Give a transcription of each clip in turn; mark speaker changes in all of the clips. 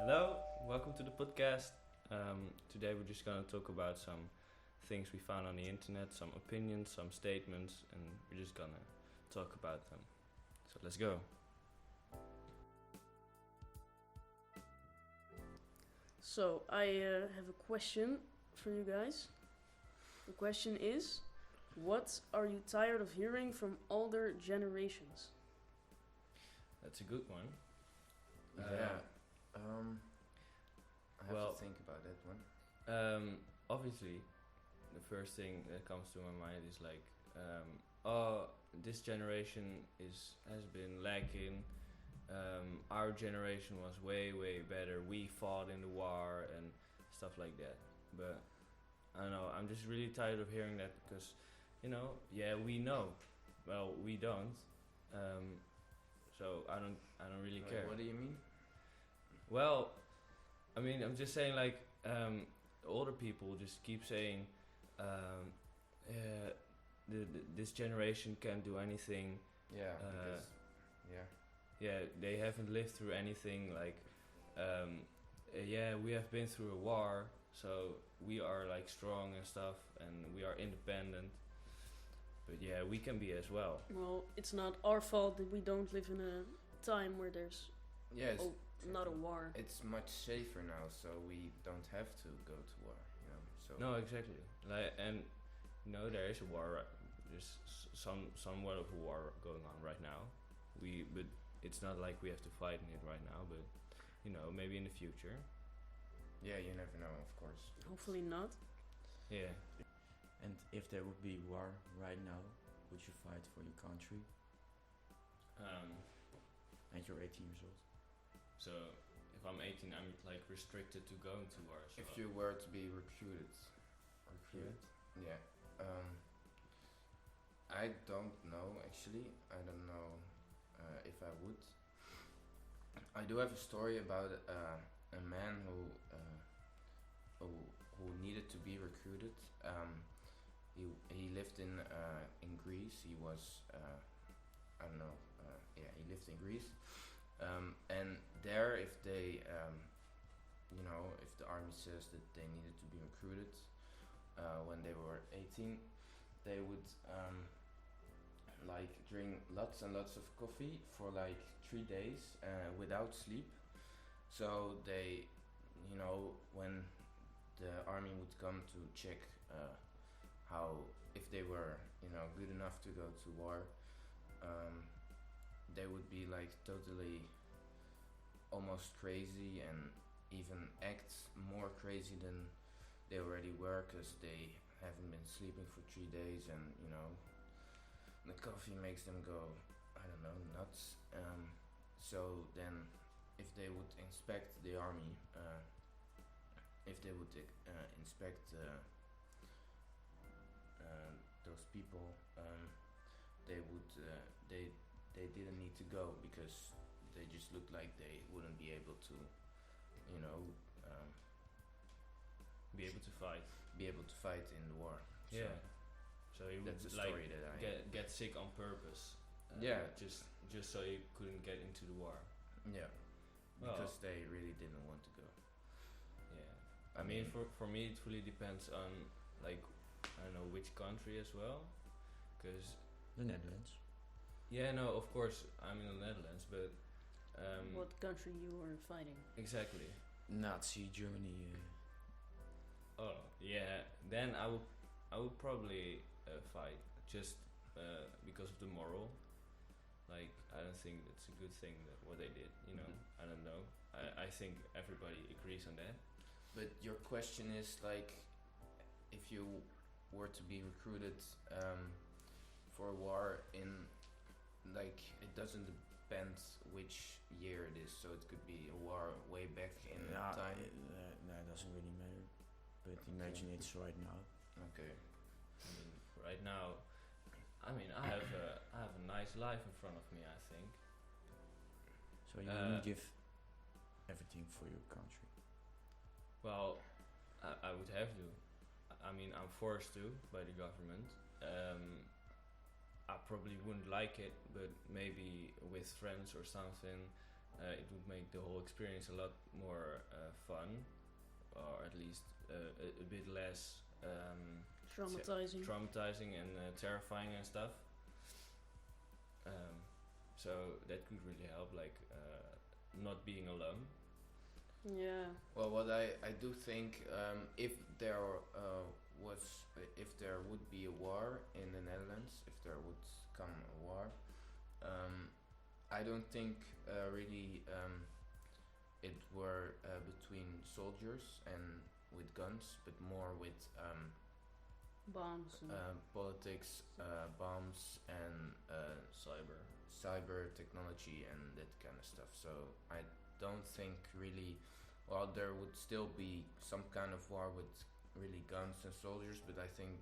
Speaker 1: Hello, welcome to the podcast. Today we're just gonna talk about some things we found on the internet, some opinions, some statements, and we're just gonna talk about them. So let's go.
Speaker 2: So, I have a question for you guys. The question is, what are you tired of hearing from older generations?
Speaker 1: That's a good one.
Speaker 3: I have
Speaker 1: well-
Speaker 3: to think about that one.
Speaker 1: Obviously, the first thing that comes to my mind is like, this generation has been lacking. Our generation was way better. We fought in the war and stuff like that. But I don't know. I'm just really tired of hearing that because, we know. Well, we don't. So I don't really
Speaker 3: Wait,
Speaker 1: care.
Speaker 3: what do you mean?
Speaker 1: Well, I mean, I'm just saying, like, older people just keep saying, this generation can't do anything.
Speaker 3: Yeah,
Speaker 1: They haven't lived through anything. Like, we have been through a war, so we are like strong and stuff, and we are independent. But yeah, we can be as well.
Speaker 2: Well, it's not our fault that we don't live in a time where there's not a war.
Speaker 3: It's much safer now, so we don't have to go to war. So
Speaker 1: No, exactly. Like, and there is a war. There's somewhat of a war going on right now. But it's not like we have to fight in it right now. But maybe in the future.
Speaker 3: yeah, you never know, of course.
Speaker 2: Hopefully not.
Speaker 1: Yeah.
Speaker 4: And if there would be war right now, would you fight for your country? And you're 18 years old.
Speaker 1: So if I'm 18, I'm like restricted to going to war. So
Speaker 3: If you were to be recruited, yeah. I don't know actually. I don't know if I would. I do have a story about a man who needed to be recruited. He lived in Greece. He was he lived in Greece. And there, if they if the army says that they needed to be recruited when they were 18, they would like drink lots and lots of coffee for like 3 days without sleep. So they, when the army would come to check if they were good enough to go to war, they would be like totally almost crazy and even act more crazy than they already were, because they haven't been sleeping for 3 days, and the coffee makes them go, I don't know, nuts. So then if they would inspect the army, if they would inspect those people, they would they didn't need to go, because they just looked like they wouldn't be able to
Speaker 1: be able to fight.
Speaker 3: In the war.
Speaker 1: Yeah. So he would
Speaker 3: That's a
Speaker 1: like
Speaker 3: story that I
Speaker 1: get sick on purpose.
Speaker 3: Yeah.
Speaker 1: Just so he couldn't get into the war.
Speaker 3: Yeah,
Speaker 1: Well-
Speaker 3: because they really didn't want to go.
Speaker 1: Yeah. I mean, for me, it fully depends on, like, I don't know which country as well, because
Speaker 4: The Netherlands.
Speaker 1: yeah, no, of course I'm in the Netherlands, but
Speaker 2: What country you are fighting?
Speaker 1: exactly.
Speaker 4: Nazi Germany.
Speaker 1: Oh yeah, then I would probably fight just because of the moral. Like, I don't think it's a good thing that what they did. I don't know. I think everybody agrees on that.
Speaker 3: But your question is like, if you were to be recruited for a war in, like, it doesn't depend which year it is. So it could be a war way back in time.
Speaker 4: It doesn't really matter. But imagine it's right now.
Speaker 3: Okay.
Speaker 1: I mean, right now, I have a nice life in front of me. I think.
Speaker 4: So you wouldn't give everything for your country.
Speaker 1: Well, I would have to. I mean, I'm forced to by the government. I probably wouldn't like it, but maybe with friends or something, it would make the whole experience a lot more fun, or at least a bit less traumatizing and terrifying and stuff. So that could really help, like not being alone.
Speaker 2: Yeah.
Speaker 3: Well, what I do think, if there if there would be a war in the Netherlands, if there would come a war, I don't think really it were between soldiers and with guns, but more with
Speaker 2: Bombs.
Speaker 3: politics, bombs, and cyber technology and that kind of stuff. So I don't think really. Well, there would still be some kind of war with really guns and soldiers, but I think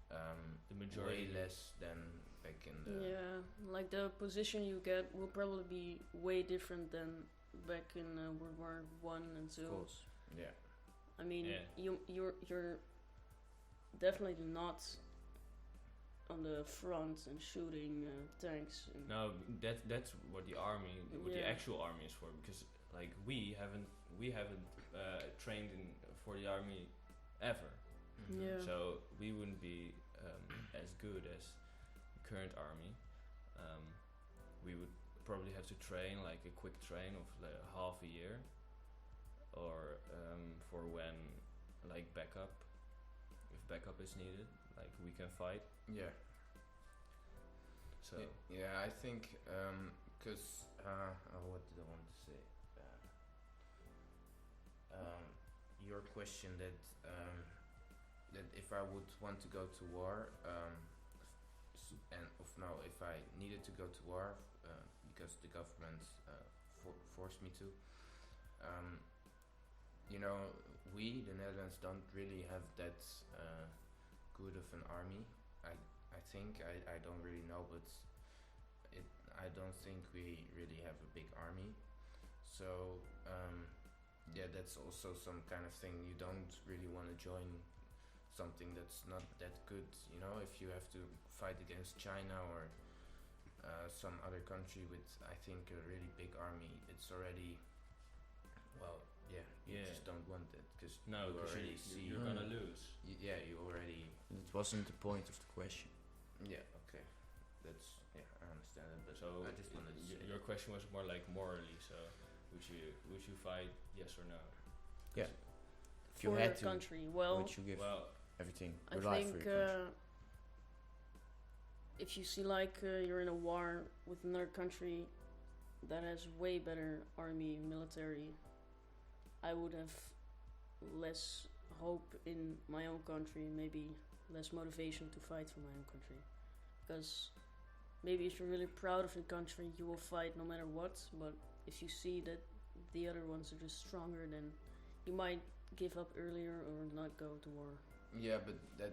Speaker 1: the majority
Speaker 3: way less than back in the.
Speaker 2: Yeah, like the position you get will probably be way different than back in World War One and Two.
Speaker 3: Of course. Yeah.
Speaker 2: I mean,
Speaker 1: Yeah.
Speaker 2: you're definitely not on the front and shooting tanks. And
Speaker 1: No, that's what the army, what the
Speaker 2: Yeah.
Speaker 1: actual army is for. Because like we haven't trained for the army ever,
Speaker 2: Yeah.
Speaker 1: so we wouldn't be as good as the current army. We would probably have to train like a quick train of half a year, or for when like backup, if backup is needed, like we can fight.
Speaker 3: Yeah.
Speaker 1: So
Speaker 3: Yeah, I think because what did I want to say? Your question that that if I would want to go to war, and if I needed to go to war because the government forced me to, we the Netherlands don't really have that good of an army. I think I don't really know, but I don't think we really have a big army. So yeah, that's also some kind of thing. You don't really want to join something that's not that good. If you have to fight against China or some other country with, I think, a really big army, it's already, well, yeah, you
Speaker 1: Yeah.
Speaker 3: just don't want it because
Speaker 1: no,
Speaker 3: you
Speaker 1: because
Speaker 3: already see.
Speaker 1: you're gonna lose.
Speaker 3: You already.
Speaker 4: It wasn't the point of the question.
Speaker 3: Yeah. Okay. That's I understand it, but
Speaker 1: So
Speaker 3: I just wanted to say.
Speaker 1: your question was more like morally. So would you fight, yes or no?
Speaker 4: Yeah. If you
Speaker 2: for
Speaker 4: had
Speaker 2: your
Speaker 4: to,
Speaker 2: country. Well,
Speaker 4: would you give
Speaker 1: Well,
Speaker 4: everything,
Speaker 2: I
Speaker 4: your life
Speaker 2: think
Speaker 4: for your country?
Speaker 2: if you see like you're in a war with another country that has way better army military, I would have less hope in my own country, maybe less motivation to fight for my own country. Because maybe if you're really proud of your country, you will fight no matter what, but if you see that the other ones are just stronger, then you might give up earlier or not go to war.
Speaker 3: Yeah, but that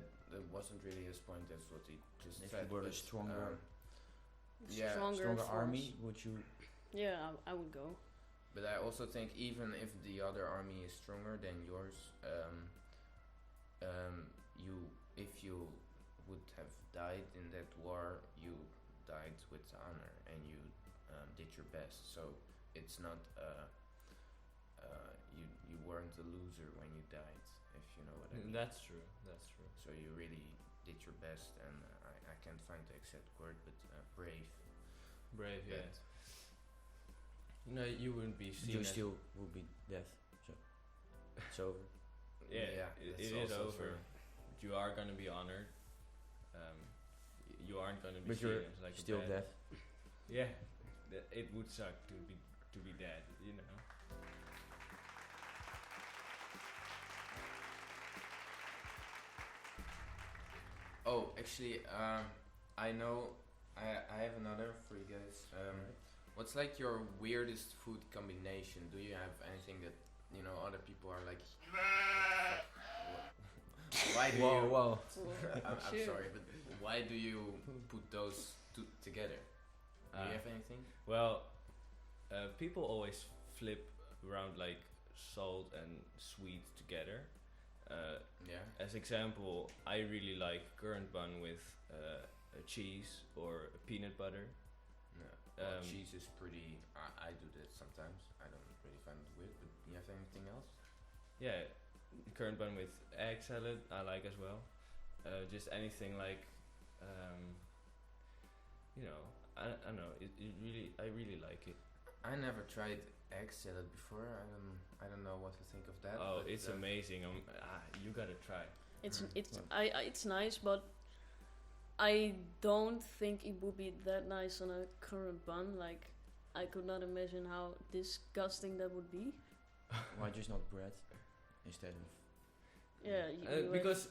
Speaker 3: wasn't really his point. That's what he just
Speaker 4: If
Speaker 3: said.
Speaker 4: you were a
Speaker 3: but,
Speaker 4: stronger,
Speaker 3: Yeah,
Speaker 4: stronger
Speaker 2: force.
Speaker 4: army, would you?
Speaker 2: Yeah, I would go.
Speaker 3: but I also think even if the other army is stronger than yours, if you would have died in that war, you died with honor and you did your best. So it's not you weren't a loser when you died, if you know what I mean.
Speaker 1: that's true. That's true.
Speaker 3: So you really did your best, and I can't find the exact word, but brave.
Speaker 1: Brave, yeah.
Speaker 3: But
Speaker 1: You wouldn't be seen
Speaker 4: You
Speaker 1: as
Speaker 4: still would be death. So it's over.
Speaker 1: Yeah,
Speaker 3: that's
Speaker 1: it is
Speaker 3: also
Speaker 1: over.
Speaker 3: true.
Speaker 1: But you are gonna be honored. You aren't gonna be
Speaker 4: But
Speaker 1: seen
Speaker 4: you're
Speaker 1: as like
Speaker 4: still
Speaker 1: a bad.
Speaker 4: death.
Speaker 1: Yeah, it would suck to be dead.
Speaker 3: Oh, actually, I know. I have another for you guys. What's like your weirdest food combination? Do you have anything that other people are like? Why do you?
Speaker 4: Whoa.
Speaker 3: I'm
Speaker 2: Shit.
Speaker 3: sorry, but why do you put those two together? Do you have anything?
Speaker 1: Well, people always flip around like salt and sweet together.
Speaker 3: Yeah.
Speaker 1: As example, I really like currant bun with a cheese or a peanut butter.
Speaker 3: Cheese is pretty. I do that sometimes. I don't really find it weird. But you have anything else?
Speaker 1: Yeah, the current bun with egg salad I like as well. Just anything like, you know, I don't know. I really like it.
Speaker 3: I never tried egg salad before. I don't know what to think of that.
Speaker 1: Oh,
Speaker 3: but,
Speaker 1: it's amazing. You gotta try.
Speaker 2: It's nice, but I don't think it would be that nice on a current bun. Like, I could not imagine how disgusting that would be.
Speaker 4: Why just not bread instead of?
Speaker 2: Yeah,
Speaker 1: because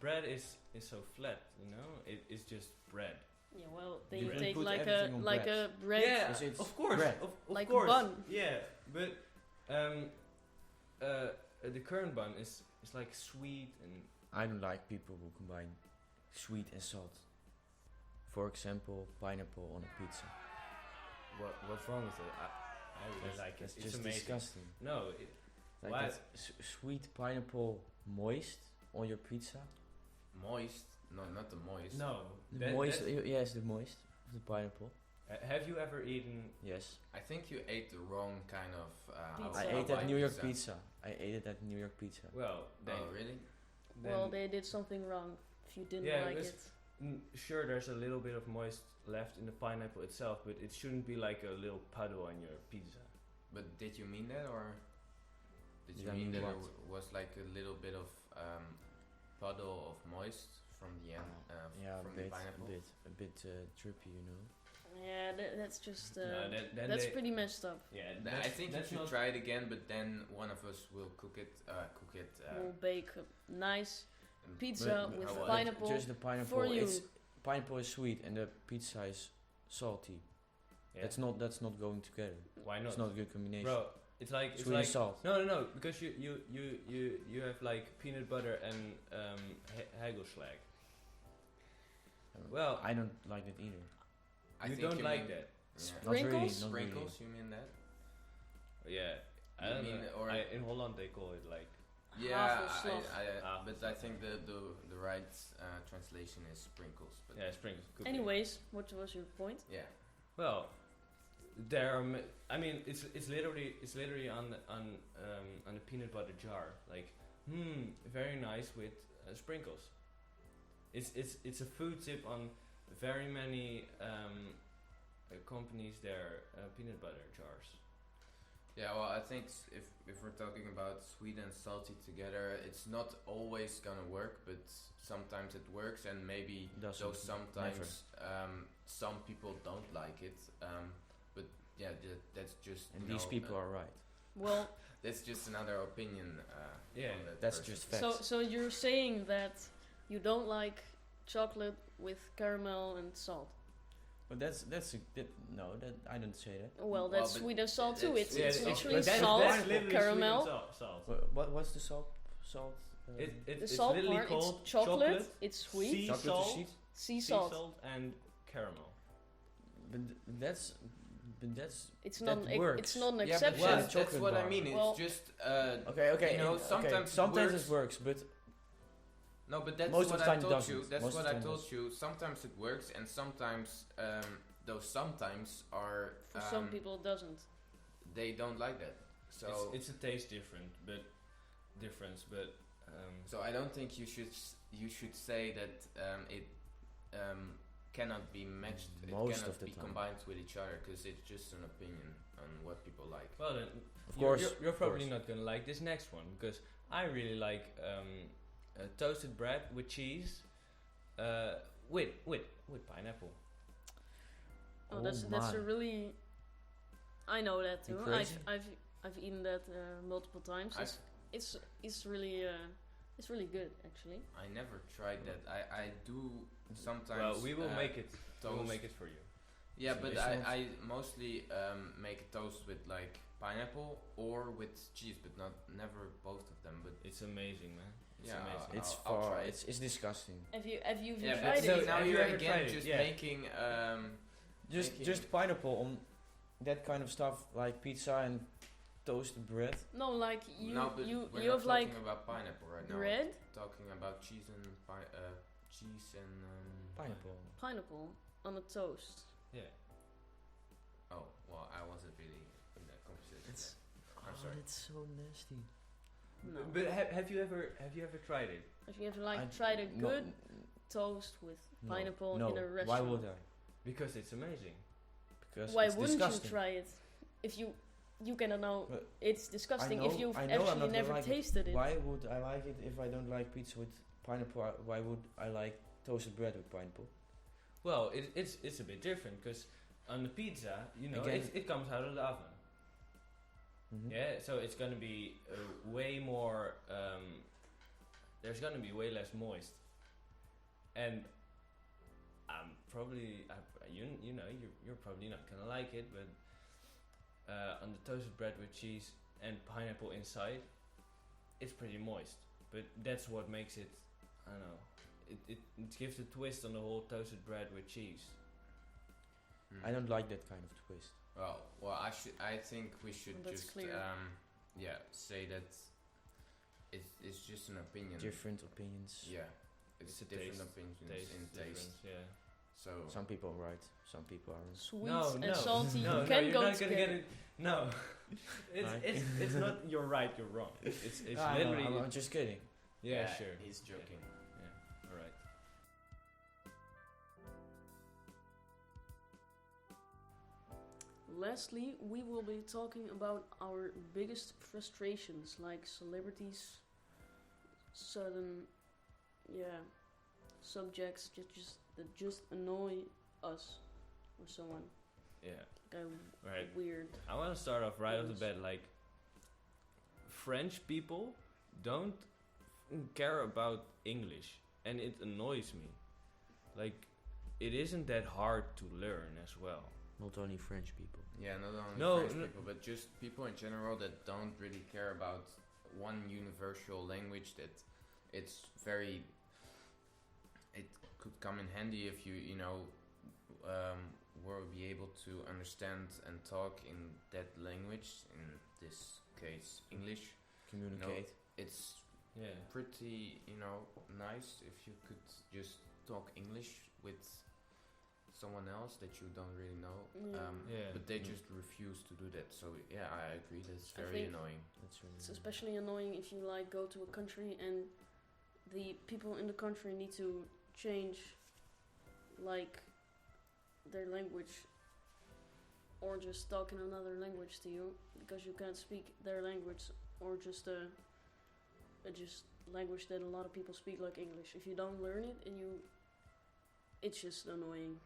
Speaker 1: bread is so flat, you know. It's just bread.
Speaker 2: Yeah, well, they
Speaker 4: You can
Speaker 2: take
Speaker 4: put
Speaker 2: like
Speaker 4: everything on bread.
Speaker 2: a bread.
Speaker 1: Yeah,
Speaker 4: Because it's
Speaker 1: of course,
Speaker 4: bread.
Speaker 1: of
Speaker 2: Like a
Speaker 1: course.
Speaker 2: bun.
Speaker 1: Yeah, but the current bun is like sweet and
Speaker 4: I don't like people who combine sweet and salt. For example, pineapple on a pizza.
Speaker 1: what's wrong with it? I really like it.
Speaker 4: That's
Speaker 1: It's
Speaker 4: just
Speaker 1: amazing.
Speaker 4: disgusting.
Speaker 1: No,
Speaker 4: Like
Speaker 1: why?
Speaker 4: that sweet pineapple moist on your pizza.
Speaker 3: Moist? No, not the moist.
Speaker 1: No.
Speaker 4: The moist, yes, the moist of the pineapple.
Speaker 1: Have you ever eaten?
Speaker 4: Yes.
Speaker 3: I think you ate the wrong kind of.
Speaker 2: Pizza.
Speaker 4: I
Speaker 2: Hawaii
Speaker 4: ate that New York
Speaker 3: pizza.
Speaker 4: pizza. I ate it at New York Pizza.
Speaker 1: Well, then,
Speaker 3: Oh, really?
Speaker 2: Well, they did something wrong if you didn't
Speaker 1: Yeah,
Speaker 2: like
Speaker 1: it was- sure, there's a little bit of moist left in the pineapple itself, but it shouldn't be like a little puddle on your pizza.
Speaker 3: But did you mean that, or did you
Speaker 4: Yeah, I
Speaker 3: mean
Speaker 4: mean
Speaker 3: that
Speaker 4: what?
Speaker 3: it was like a little bit of puddle of moist from the end,
Speaker 4: Yeah,
Speaker 3: from
Speaker 4: a
Speaker 3: the
Speaker 4: bit,
Speaker 3: pineapple?
Speaker 4: a bit drippy, you know.
Speaker 2: Yeah, that's just
Speaker 1: No, then
Speaker 2: that's
Speaker 1: they-
Speaker 2: pretty messed up.
Speaker 1: Yeah,
Speaker 3: I think you
Speaker 1: that's
Speaker 3: should
Speaker 1: not-
Speaker 3: try it again, but then one of us will cook it.
Speaker 2: We'll bake a nice
Speaker 3: and-
Speaker 2: pizza
Speaker 4: But-
Speaker 2: with
Speaker 3: how-
Speaker 2: pineapple
Speaker 4: Just the pineapple.
Speaker 2: for you.
Speaker 4: Pineapple is sweet and the pizza is salty.
Speaker 1: Yeah.
Speaker 4: That's not going together.
Speaker 1: Why not?
Speaker 4: It's not a good combination.
Speaker 1: Bro, it's like
Speaker 4: Sweet and salt.
Speaker 1: No, because you have like peanut butter and hagelslag. Well,
Speaker 4: I don't like it either.
Speaker 3: I
Speaker 1: you
Speaker 3: think
Speaker 1: don't like
Speaker 3: mean-
Speaker 1: that.
Speaker 3: Yeah.
Speaker 4: Not really.
Speaker 2: Sprinkles?
Speaker 4: Not really.
Speaker 3: Sprinkles? You mean that?
Speaker 1: Yeah, I
Speaker 3: You
Speaker 1: don't
Speaker 3: mean,
Speaker 1: know.
Speaker 3: or-
Speaker 1: In Holland they call it like
Speaker 3: Yeah,
Speaker 2: Hagelslag.
Speaker 3: but I think the right translation is sprinkles. But
Speaker 1: sprinkles. could be.
Speaker 2: Anyways, what was your point?
Speaker 3: yeah,
Speaker 1: Well, there are. I mean, it's literally on a peanut butter jar. Like, very nice with sprinkles. It's a food tip on very many companies. Their peanut butter jars.
Speaker 3: yeah. Well, I think if we're talking about sweet and salty together, it's not always gonna work, but sometimes it works, and maybe
Speaker 4: Doesn't.
Speaker 3: though sometimes some people don't like it. But yeah, that's just.
Speaker 4: And
Speaker 3: you
Speaker 4: these
Speaker 3: know,
Speaker 4: people are right.
Speaker 2: Well,
Speaker 3: That's just another opinion.
Speaker 1: Yeah,
Speaker 3: on that
Speaker 4: That's
Speaker 3: person.
Speaker 4: just facts.
Speaker 2: so you're saying that you don't like chocolate with caramel and salt.
Speaker 4: But that I don't say that.
Speaker 2: Well,
Speaker 3: Well,
Speaker 2: that's
Speaker 3: but
Speaker 2: sweet and salt too.
Speaker 3: it's-
Speaker 2: It's
Speaker 3: yeah,
Speaker 2: literally
Speaker 3: but that's-
Speaker 2: salt,
Speaker 1: that's literally
Speaker 2: caramel.
Speaker 1: sweet and salt.
Speaker 4: What's the salt? Salt.
Speaker 2: The
Speaker 1: It's
Speaker 2: salt
Speaker 1: literally
Speaker 2: part,
Speaker 1: called
Speaker 2: it's chocolate, it's sweet,
Speaker 1: sea
Speaker 4: Chocolate
Speaker 1: salt,
Speaker 4: is sweet.
Speaker 2: sea
Speaker 1: sea
Speaker 2: salt.
Speaker 1: salt and caramel.
Speaker 4: But that's.
Speaker 2: It's
Speaker 4: that
Speaker 2: not.
Speaker 4: works.
Speaker 2: It's not an
Speaker 3: Yeah, but
Speaker 2: exception.
Speaker 4: Well,
Speaker 3: that's
Speaker 4: chocolate
Speaker 3: what I
Speaker 4: bar.
Speaker 3: mean.
Speaker 2: Well-
Speaker 3: It's just
Speaker 4: Okay.
Speaker 3: You know,
Speaker 4: okay,
Speaker 3: sometimes it
Speaker 4: sometimes
Speaker 3: works.
Speaker 4: it works, but
Speaker 3: no, but that's
Speaker 4: Most of
Speaker 3: what
Speaker 4: the
Speaker 3: I
Speaker 4: time it
Speaker 3: told
Speaker 4: doesn't.
Speaker 3: you. That's
Speaker 4: Most of
Speaker 3: what
Speaker 4: the
Speaker 3: I
Speaker 4: time it
Speaker 3: told
Speaker 4: doesn't.
Speaker 3: you. Sometimes it works, and sometimes those sometimes are
Speaker 2: For some people, it doesn't.
Speaker 3: they don't like that. So
Speaker 1: It's a taste difference, but
Speaker 3: so I don't think you should say that it cannot be matched.
Speaker 4: Most
Speaker 3: it cannot
Speaker 4: of the
Speaker 3: be
Speaker 4: time.
Speaker 3: combined with each other because it's just an opinion on what people like.
Speaker 1: well then,
Speaker 4: Of course,
Speaker 1: you're
Speaker 4: of
Speaker 1: probably
Speaker 4: course.
Speaker 1: not gonna like this next one because I really like toasted bread with cheese, with pineapple.
Speaker 2: Oh,
Speaker 4: Oh
Speaker 2: that's a
Speaker 4: my.
Speaker 2: really. I know that
Speaker 4: You
Speaker 2: too.
Speaker 4: crazy?
Speaker 2: I've eaten that multiple times.
Speaker 3: I've-
Speaker 2: It's really good actually.
Speaker 3: I never tried that. I do sometimes.
Speaker 1: Well, we will make it. We will
Speaker 3: toast.
Speaker 1: make it for you.
Speaker 3: Yeah,
Speaker 4: So
Speaker 3: but
Speaker 4: it's not-
Speaker 3: I mostly make a toast with like pineapple or with cheese, but never both of them. But
Speaker 1: It's amazing, man. It's
Speaker 3: Yeah,
Speaker 1: amazing.
Speaker 4: It's
Speaker 3: I'll
Speaker 4: far.
Speaker 3: try it.
Speaker 4: It's disgusting.
Speaker 2: Have you
Speaker 3: yeah,
Speaker 2: tried
Speaker 3: but
Speaker 1: So
Speaker 2: it?
Speaker 3: now
Speaker 1: have you
Speaker 3: you're
Speaker 1: ever
Speaker 3: again
Speaker 1: tried it?
Speaker 3: just
Speaker 1: Yeah.
Speaker 3: making making-
Speaker 4: Just pineapple on that kind of stuff like pizza and toasted bread.
Speaker 2: No, like you
Speaker 3: no, but
Speaker 2: you
Speaker 3: we're
Speaker 2: you
Speaker 3: not
Speaker 2: have like
Speaker 3: talking about pineapple right now.
Speaker 2: bread,
Speaker 3: We're talking about cheese and
Speaker 4: Pineapple.
Speaker 2: pineapple on a toast.
Speaker 1: Yeah.
Speaker 3: well, I wasn't really in that conversation.
Speaker 4: It's
Speaker 3: I'm sorry.
Speaker 4: It's so nasty.
Speaker 2: No.
Speaker 1: But have you ever tried it?
Speaker 2: If you have tried a good toast with pineapple
Speaker 4: no.
Speaker 2: in a restaurant.
Speaker 4: Why would I?
Speaker 1: Because it's amazing.
Speaker 4: Because
Speaker 2: Why
Speaker 4: it's
Speaker 2: wouldn't
Speaker 4: disgusting.
Speaker 2: you try it? If you cannot know
Speaker 4: But
Speaker 2: it's disgusting if you've
Speaker 4: I know I'm
Speaker 2: actually
Speaker 4: not
Speaker 2: never
Speaker 4: gonna like
Speaker 2: tasted it.
Speaker 4: Why would I like it if I don't like pizza with pineapple? Why would I like toasted bread with pineapple?
Speaker 1: Well, it's a bit different because on the pizza, you know,
Speaker 4: Again-
Speaker 1: it comes out of the oven.
Speaker 4: Mhm.
Speaker 1: Yeah, so it's gonna be way more. There's gonna be way less moist, and you know you're probably not gonna like it, but on the toasted bread with cheese and pineapple inside, it's pretty moist. But that's what makes it. I don't know. It gives a twist on the whole toasted bread with cheese.
Speaker 3: Hmm.
Speaker 4: I don't like that kind of twist.
Speaker 3: Well, I think we should
Speaker 2: That's
Speaker 3: just
Speaker 2: clear.
Speaker 3: say that it's just an opinion.
Speaker 4: Different opinions.
Speaker 3: Yeah, it's
Speaker 1: It's a
Speaker 3: different
Speaker 1: taste-
Speaker 3: opinions
Speaker 1: Taste
Speaker 3: in taste.
Speaker 1: difference, yeah.
Speaker 3: So
Speaker 4: Some people are right, some people aren't.
Speaker 2: Sweet
Speaker 1: No,
Speaker 2: and
Speaker 1: no,
Speaker 2: salty
Speaker 1: no,
Speaker 2: can
Speaker 1: you're
Speaker 2: go
Speaker 1: not gonna
Speaker 2: together.
Speaker 1: get it. No,
Speaker 4: Right.
Speaker 1: it's not. You're right. You're wrong. It's
Speaker 4: I know,
Speaker 1: literally.
Speaker 4: I'm just kidding.
Speaker 1: Yeah, sure.
Speaker 3: He's joking.
Speaker 1: Yeah. All right.
Speaker 2: Lastly, we will be talking about our biggest frustrations, like celebrities, sudden, subjects that just annoy us or someone.
Speaker 1: Yeah.
Speaker 2: Like
Speaker 1: Right.
Speaker 2: weird.
Speaker 1: I want to start off right off the
Speaker 2: Yes.
Speaker 1: bat. Like, French people don't care about English, and it annoys me. Like, it isn't that hard to learn as well.
Speaker 4: Not only French people.
Speaker 3: Yeah, not only
Speaker 1: No,
Speaker 3: French
Speaker 1: no.
Speaker 3: people, but just people in general that don't really care about one universal language. That it's very. It could come in handy if you were be able to understand and talk in that language. In this case, English.
Speaker 4: Communicate.
Speaker 3: It's
Speaker 1: Yeah.
Speaker 3: pretty, nice if you could just talk English with someone else that you don't really know.
Speaker 2: Yeah.
Speaker 1: Yeah.
Speaker 3: But they
Speaker 4: Mm.
Speaker 3: just refuse to do that. So yeah, I agree. That's
Speaker 2: I
Speaker 3: very
Speaker 2: think-
Speaker 3: annoying.
Speaker 4: That's really
Speaker 2: It's especially annoying if you like go to a country and the people in the country need to change like their language or just talk in another language to you because you can't speak their language or just a just language that a lot of people speak like English. If you don't learn it and it's just annoying.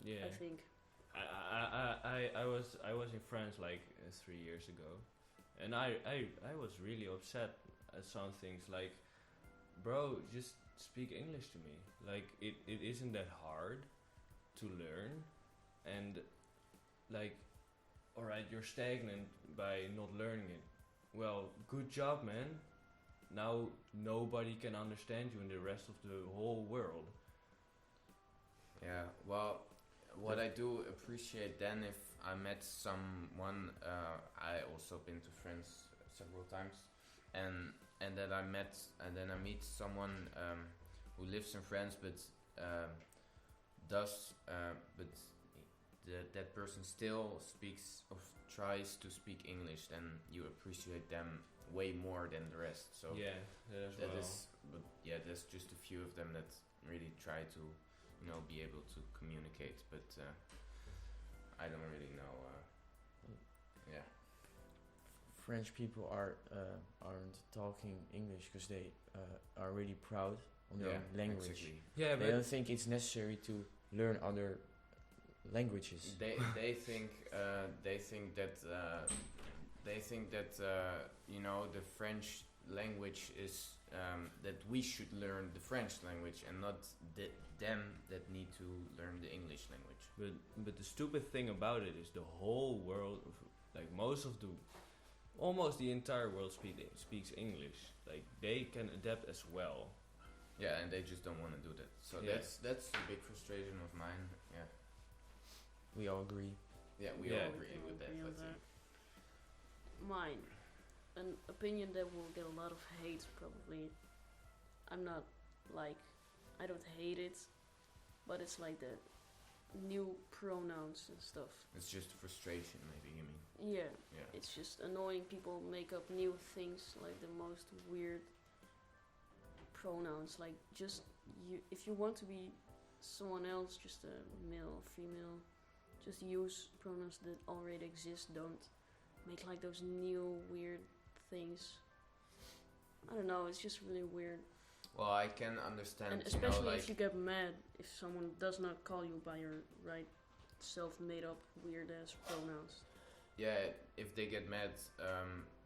Speaker 1: Yeah.
Speaker 2: I think.
Speaker 1: I was in France like 3 years ago, and I was really upset at some things. Like, bro, just speak English to me. Like, it isn't that hard to learn, and like, all right, you're stagnant by not learning it. Well, good job, man. Now nobody can understand you in the rest of the whole world.
Speaker 3: Yeah. Well, what I do appreciate then if I met someone. I also been to France several times, and then I meet someone who lives in France, but that person still speaks or tries to speak English. Then you appreciate them way more than the rest. So
Speaker 1: Yeah, as
Speaker 3: that
Speaker 1: well.
Speaker 3: is, but yeah, there's just a few of them that really try to, be able to communicate. But I don't really know. Yeah.
Speaker 4: French people aren't talking English because they are really proud on their own language.
Speaker 3: Exactly.
Speaker 1: Yeah,
Speaker 4: They
Speaker 1: but
Speaker 4: don't think it's necessary to learn other languages.
Speaker 3: They think that the French language is that we should learn the French language and not them that need to learn the English language.
Speaker 1: But the stupid thing about it is the whole world, like almost the entire world speaks English. Like, they can adapt as well.
Speaker 3: Yeah, and they just don't want to do that. So
Speaker 1: Yeah.
Speaker 3: that's a big frustration of mine. Yeah.
Speaker 4: We all agree.
Speaker 3: Yeah, we
Speaker 1: Yeah.
Speaker 3: all agree with that.
Speaker 2: Agree on
Speaker 3: I think.
Speaker 2: Mine, an opinion that will get a lot of hate probably. I'm not like, I don't hate it, but it's like that new pronouns and stuff.
Speaker 3: It's just frustration, maybe you mean.
Speaker 2: Yeah,
Speaker 3: Yeah.
Speaker 2: it's just annoying. People make up new things, like the most weird pronouns. Like, just if you want to be someone else, just a male or female, just use pronouns that already exist. Don't make like those new weird things. I don't know, it's just really weird.
Speaker 3: Well, I can understand,
Speaker 2: And especially
Speaker 3: like,
Speaker 2: if you get mad if someone does not call you by your right self-made up weird ass pronouns.
Speaker 3: yeah, if they get mad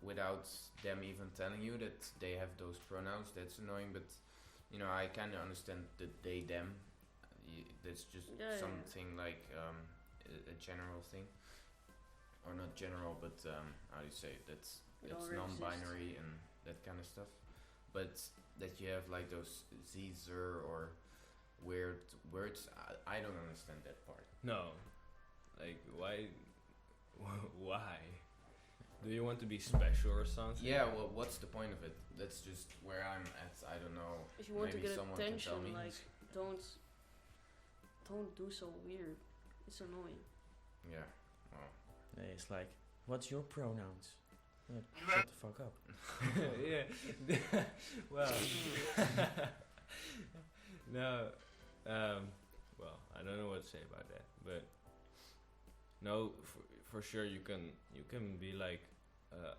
Speaker 3: without them even telling you that they have those pronouns, that's annoying. But I kind of understand the they them. That's just something like a general thing, or not general, but how do you say it? It's non-binary and that kind of stuff. But that you have like those Zer or weird words, I don't understand that part.
Speaker 1: No, like why? Why? Do you want to be special or something?
Speaker 3: Yeah, well, what's the point of it? That's just where I'm at. I don't know.
Speaker 2: If you want
Speaker 3: Maybe
Speaker 2: to get
Speaker 3: someone can
Speaker 2: attention,
Speaker 3: tell me.
Speaker 2: like don't do so weird. It's annoying.
Speaker 3: Yeah. Well.
Speaker 4: It's like, what's your pronouns? Shut the fuck up.
Speaker 1: Yeah. Well. No. Well, I don't know what to say about that, but no, for sure you can be like,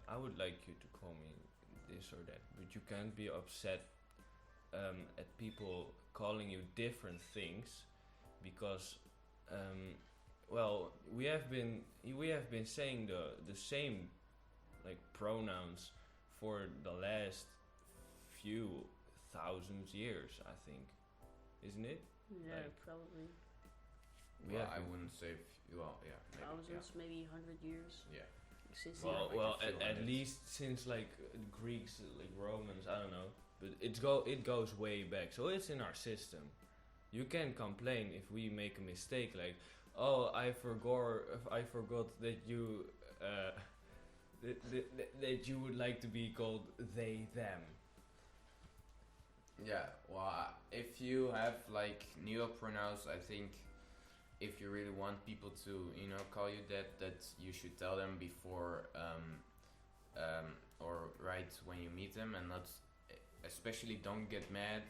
Speaker 1: I would like you to call me this or that, but you can't be upset at people calling you different things, because well, we have been saying the same like pronouns for the last few thousand years, I think, isn't it?
Speaker 2: Yeah,
Speaker 1: Like,
Speaker 2: probably.
Speaker 3: Well, I wouldn't say. Well, yeah. Maybe,
Speaker 2: Thousands, maybe 100 years.
Speaker 3: Yeah.
Speaker 2: Since
Speaker 1: Well,
Speaker 2: the
Speaker 1: well,
Speaker 3: like a few
Speaker 1: at
Speaker 3: hundreds.
Speaker 1: least since like Greeks, like Romans, I don't know, but it goes way back, so it's in our system. You can complain if we make a mistake, like, oh, I forgot that you that you would like to be called they them.
Speaker 3: Yeah, well, if you have like newer pronouns, I think if you really want people to, call you that you should tell them before, or right when you meet them, and not, especially don't get mad,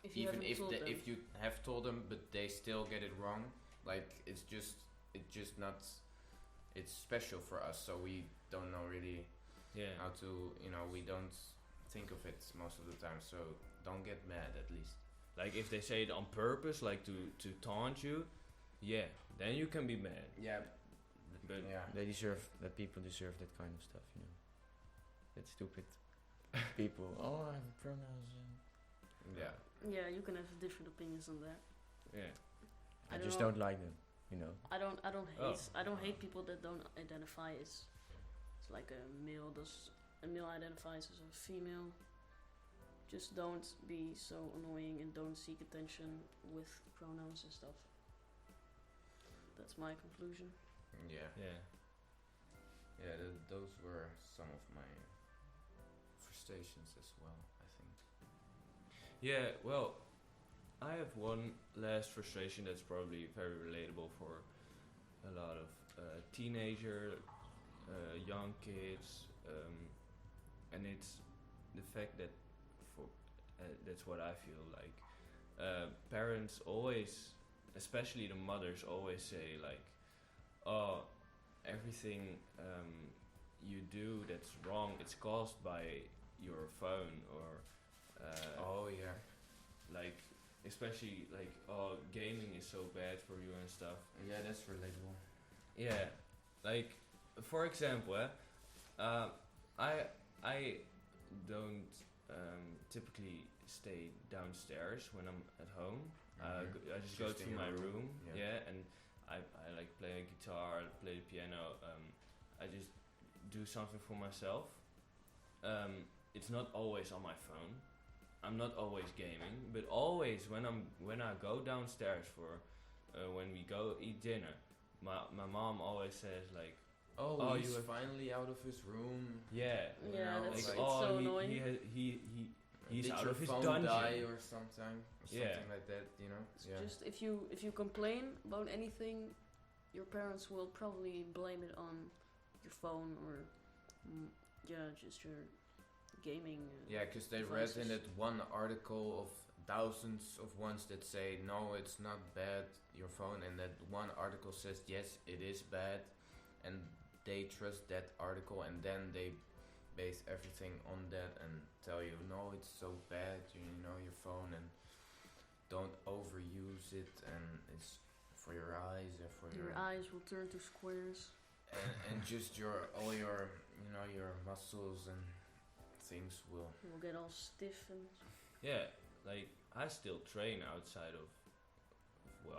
Speaker 2: If you
Speaker 3: even
Speaker 2: haven't told them.
Speaker 3: if you have told them, but they still get it wrong. Like it's just not, it's special for us, so we don't know really
Speaker 1: Yeah.
Speaker 3: how to, we don't think of it most of the time, so don't get mad at least.
Speaker 1: Like if they say it on purpose, like to taunt you, yeah, then you can be mad.
Speaker 3: Yeah,
Speaker 1: But
Speaker 3: yeah.
Speaker 4: That people deserve that kind of stuff, That stupid people. Oh, I have pronouns.
Speaker 3: Yeah.
Speaker 2: Yeah, you can have different opinions on that.
Speaker 1: yeah.
Speaker 4: I
Speaker 2: I
Speaker 4: just
Speaker 2: don't
Speaker 4: don't like them,
Speaker 2: I don't hate
Speaker 1: Oh.
Speaker 2: I don't hate people that don't identify as like a male identifies as a female. Just don't be so annoying and don't seek attention with pronouns and stuff. That's my conclusion.
Speaker 3: Yeah.
Speaker 1: Yeah.
Speaker 3: Yeah, those were some of my frustrations as well, I think.
Speaker 1: Yeah, well, I have one last frustration that's probably very relatable for a lot of young kids, and it's the fact that that's what I feel like. Parents always, especially the mothers, always say like, "Oh, everything you do that's wrong, it's caused by your phone," or
Speaker 3: Oh yeah.
Speaker 1: like, especially like, "Oh, gaming is so bad for you and stuff."
Speaker 3: Yeah, that's relatable.
Speaker 1: Yeah, like for example, I don't typically stay downstairs when I'm at home. I just go
Speaker 3: Just
Speaker 1: to
Speaker 3: in your
Speaker 1: my
Speaker 3: room,
Speaker 1: room,
Speaker 3: yeah.
Speaker 1: and I like play a guitar, play the piano. I just do something for myself. It's not always on my phone. I'm not always gaming, but always when I go downstairs for when we go eat dinner, my mom always says like,
Speaker 3: Oh,
Speaker 1: you
Speaker 3: he's
Speaker 1: have
Speaker 3: finally out of his room.
Speaker 1: yeah,
Speaker 2: Yeah,
Speaker 3: know,
Speaker 2: that's
Speaker 3: like-
Speaker 2: it's so
Speaker 1: he
Speaker 2: annoying.
Speaker 1: he he's
Speaker 3: Did
Speaker 1: out
Speaker 3: your
Speaker 1: of his
Speaker 3: phone
Speaker 1: dungeon.
Speaker 3: die or something
Speaker 1: Yeah.
Speaker 3: like that, you know?
Speaker 2: It's just if you complain about anything, your parents will probably blame it on your phone or just your gaming.
Speaker 3: Yeah, because they read in
Speaker 2: devices.
Speaker 3: it one article of thousands of ones that say no, it's not bad, your phone, and that one article says yes, it is bad, and they trust that article, and then they base everything on that and tell you no, it's so bad, you know, your phone, and don't overuse it, and it's for your eyes and for
Speaker 2: Your eyes will turn to squares.
Speaker 3: and just your all your you know your muscles and things will.
Speaker 2: You will get all stiff and.
Speaker 1: Yeah, like I still train outside of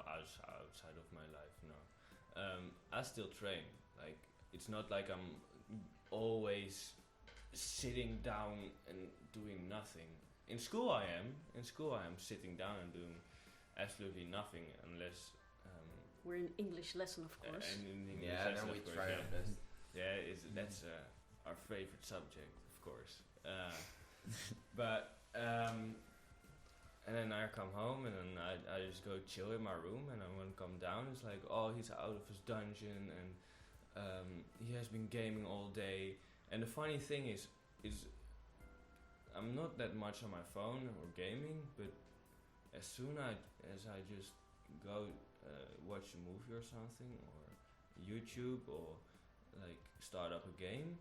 Speaker 1: outside of my life. No, I still train. Like it's not like I'm always sitting down and doing nothing. In school I am. In school I am sitting down and doing absolutely nothing unless.
Speaker 2: We're in English lesson, of course.
Speaker 1: And in English
Speaker 3: Yeah,
Speaker 1: lesson,
Speaker 3: then we
Speaker 1: of course,
Speaker 3: try
Speaker 1: yeah.
Speaker 3: our best.
Speaker 1: Yeah, that's our favorite subject, of course. But and then I come home and then I just go chill in my room, and then when I come down, it's like, oh, he's out of his dungeon and he has been gaming all day. And the funny thing is I'm not that much on my phone or gaming, but as soon as I just go watch a movie or something, or YouTube, or like start up a game,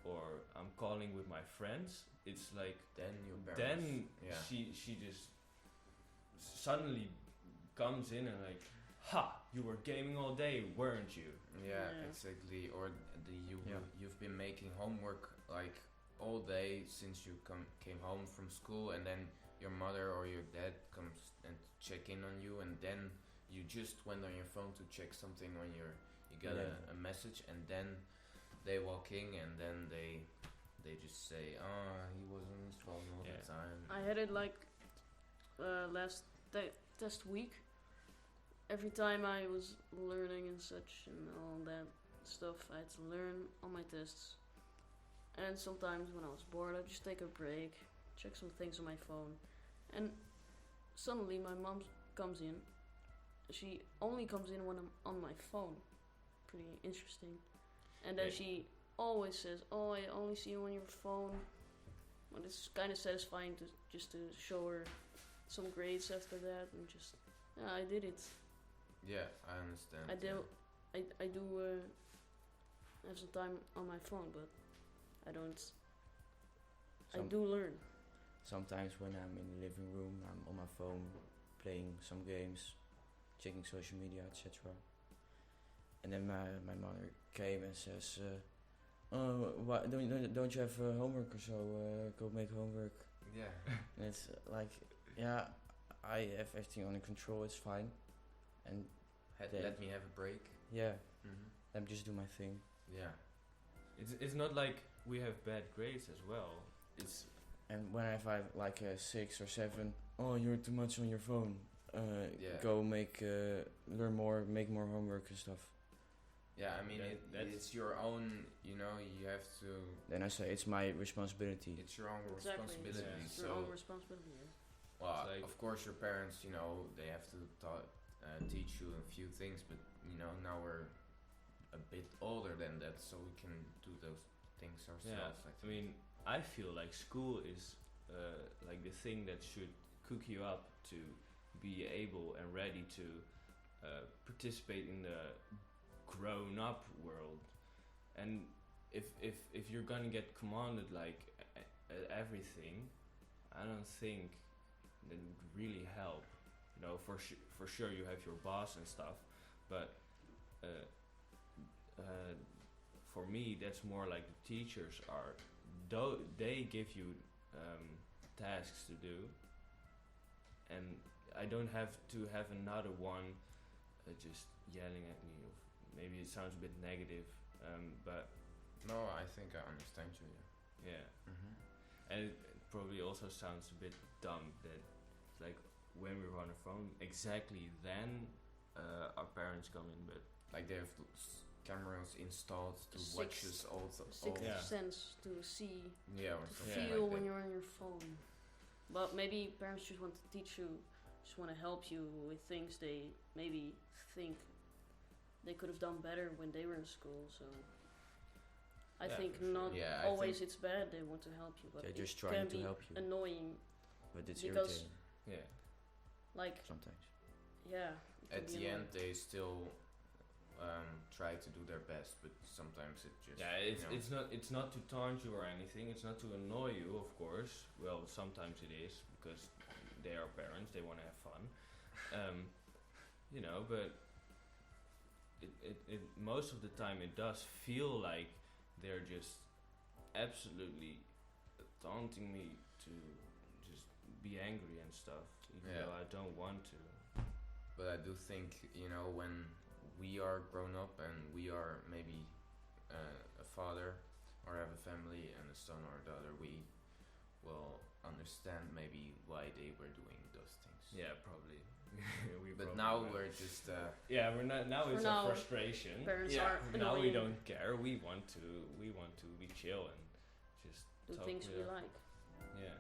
Speaker 1: or I'm calling with my friends, it's like
Speaker 3: Then your parents.
Speaker 1: then
Speaker 3: yeah.
Speaker 1: she just suddenly comes in and like, ha, you were gaming all day, weren't you?
Speaker 3: Yeah,
Speaker 2: Yeah.
Speaker 3: exactly. Or
Speaker 4: Yeah.
Speaker 3: you've been making homework like all day since you came home from school, and then your mother or your dad comes and check in on you, and then you just went on your phone to check something on you get
Speaker 4: Yeah.
Speaker 3: a message, and then they walk in, and then they just say, oh, he was on his phone all
Speaker 1: Yeah.
Speaker 3: the time.
Speaker 2: I had it like last test week. Every time I was learning and such and all that stuff, I had to learn on my tests. And sometimes when I was bored, I'd just take a break, check some things on my phone. And suddenly my mom comes in. She only comes in when I'm on my phone. Pretty interesting. And then
Speaker 1: Yeah.
Speaker 2: she always says, oh, I only see you on your phone. But it's kind of satisfying to just to show her some grades after that, and just, yeah, I did it.
Speaker 3: Yeah, I understand.
Speaker 2: I do have some time on my phone, but I don't. I do learn.
Speaker 4: Sometimes when I'm in the living room, I'm on my phone playing some games, checking social media, etc. And then my mother came and says, "Oh, why don't you have homework or so? Go make homework."
Speaker 3: Yeah.
Speaker 4: And it's like, yeah, I have everything under control. It's fine. And
Speaker 3: Let me have a break.
Speaker 4: yeah,
Speaker 3: Mm-hmm.
Speaker 4: let me just do my thing.
Speaker 3: Yeah.
Speaker 1: It's not like we have bad grades as well. It's
Speaker 4: And when I have like a 6 or 7, oh, you're too much on your phone.
Speaker 3: Yeah.
Speaker 4: Go learn more, make more homework and stuff.
Speaker 3: Yeah, I mean,
Speaker 1: That's-
Speaker 3: it's your own, you know, you have to,
Speaker 4: Then I say it's my responsibility.
Speaker 3: it's your own
Speaker 2: Exactly.
Speaker 3: responsibility.
Speaker 2: It's
Speaker 3: So,
Speaker 2: your own responsibility. Yeah.
Speaker 3: well,
Speaker 1: It's like-
Speaker 3: of course, your parents, you know, they have to teach you a few things, but, you know, now we're a bit older than that, so we can do those things ourselves.
Speaker 1: yeah.
Speaker 3: I
Speaker 1: I
Speaker 3: think.
Speaker 1: mean, I feel like school is like the thing that should cook you up to be able and ready to participate in the grown-up world. And if you're gonna get commanded like at everything, I don't think that would really help. You know, for sure you have your boss and stuff, but for me that's more like the teachers are. Though they give you tasks to do, and I don't have to have another one just yelling at me. Or maybe it sounds a bit negative, but
Speaker 3: No, I think I understand you.
Speaker 1: yeah.
Speaker 3: Mm-hmm.
Speaker 1: And it probably also sounds a bit dumb that like when we were on the phone, exactly then our parents come in, but
Speaker 3: Like they have cameras installed to watch us all.
Speaker 2: Sixth
Speaker 1: Yeah.
Speaker 2: sense to see,
Speaker 3: Yeah, or
Speaker 2: to
Speaker 3: something
Speaker 2: feel
Speaker 3: like
Speaker 2: when
Speaker 3: that.
Speaker 2: you're on your phone. But maybe parents just want to teach you, just want to help you with things they maybe think they could have done better when they were in school. So I think
Speaker 1: for sure.
Speaker 2: not
Speaker 3: Yeah, I
Speaker 2: always it's bad they want to help you, but
Speaker 4: They're
Speaker 2: it
Speaker 4: just
Speaker 2: can
Speaker 4: trying to
Speaker 2: be
Speaker 4: help you,
Speaker 2: annoying.
Speaker 4: but it's
Speaker 2: because-
Speaker 4: irritating
Speaker 1: Yeah.
Speaker 2: Like,
Speaker 4: sometimes.
Speaker 2: yeah. it can
Speaker 3: At
Speaker 2: be
Speaker 3: the end,
Speaker 2: annoying.
Speaker 3: they still try to do their best, but sometimes it just
Speaker 1: Yeah, it's not to taunt you or anything. It's not to annoy you, of course. Well, sometimes it is because they are parents. They want to have fun, But it most of the time it does feel like they're just absolutely taunting me to just be angry and stuff, even
Speaker 3: Yeah.
Speaker 1: though I don't want to.
Speaker 3: But I do think, when we are grown up and we are maybe a father or have a family and a son or a daughter, we will understand maybe why they were doing those things.
Speaker 1: Yeah, probably.
Speaker 3: But now we're just
Speaker 1: yeah, we're not now.
Speaker 2: For
Speaker 1: It's
Speaker 2: now,
Speaker 1: a frustration.
Speaker 2: Parents
Speaker 3: Yeah.
Speaker 2: are
Speaker 1: Now
Speaker 2: annoying.
Speaker 1: we don't care. We want to be chill and just
Speaker 2: do
Speaker 1: talk
Speaker 2: things
Speaker 1: with
Speaker 2: we
Speaker 1: our-
Speaker 2: like.
Speaker 1: Yeah.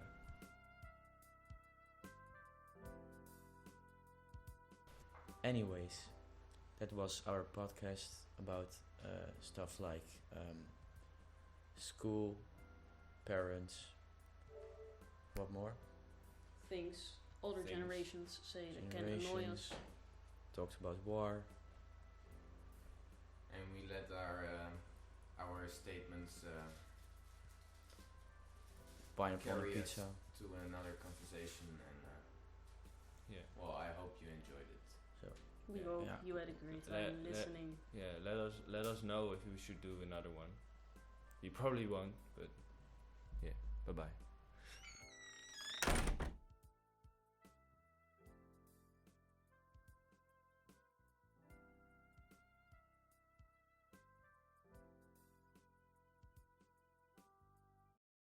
Speaker 4: Anyways, that was our podcast about stuff like school, parents. What more?
Speaker 2: Things older
Speaker 1: Things.
Speaker 2: generations say that can annoy us.
Speaker 4: Talked about war.
Speaker 3: and we let our statements
Speaker 4: Pineapple on
Speaker 3: carry us
Speaker 4: pizza.
Speaker 3: to another conversation, and
Speaker 1: Yeah.
Speaker 3: well, I hope you enjoyed it.
Speaker 2: We
Speaker 1: Yeah.
Speaker 2: hope
Speaker 4: Yeah.
Speaker 2: you had a great
Speaker 1: Le-
Speaker 2: time
Speaker 1: le-
Speaker 2: listening.
Speaker 1: Yeah. Let us know if we should do another one. We probably won't, but yeah. Bye bye.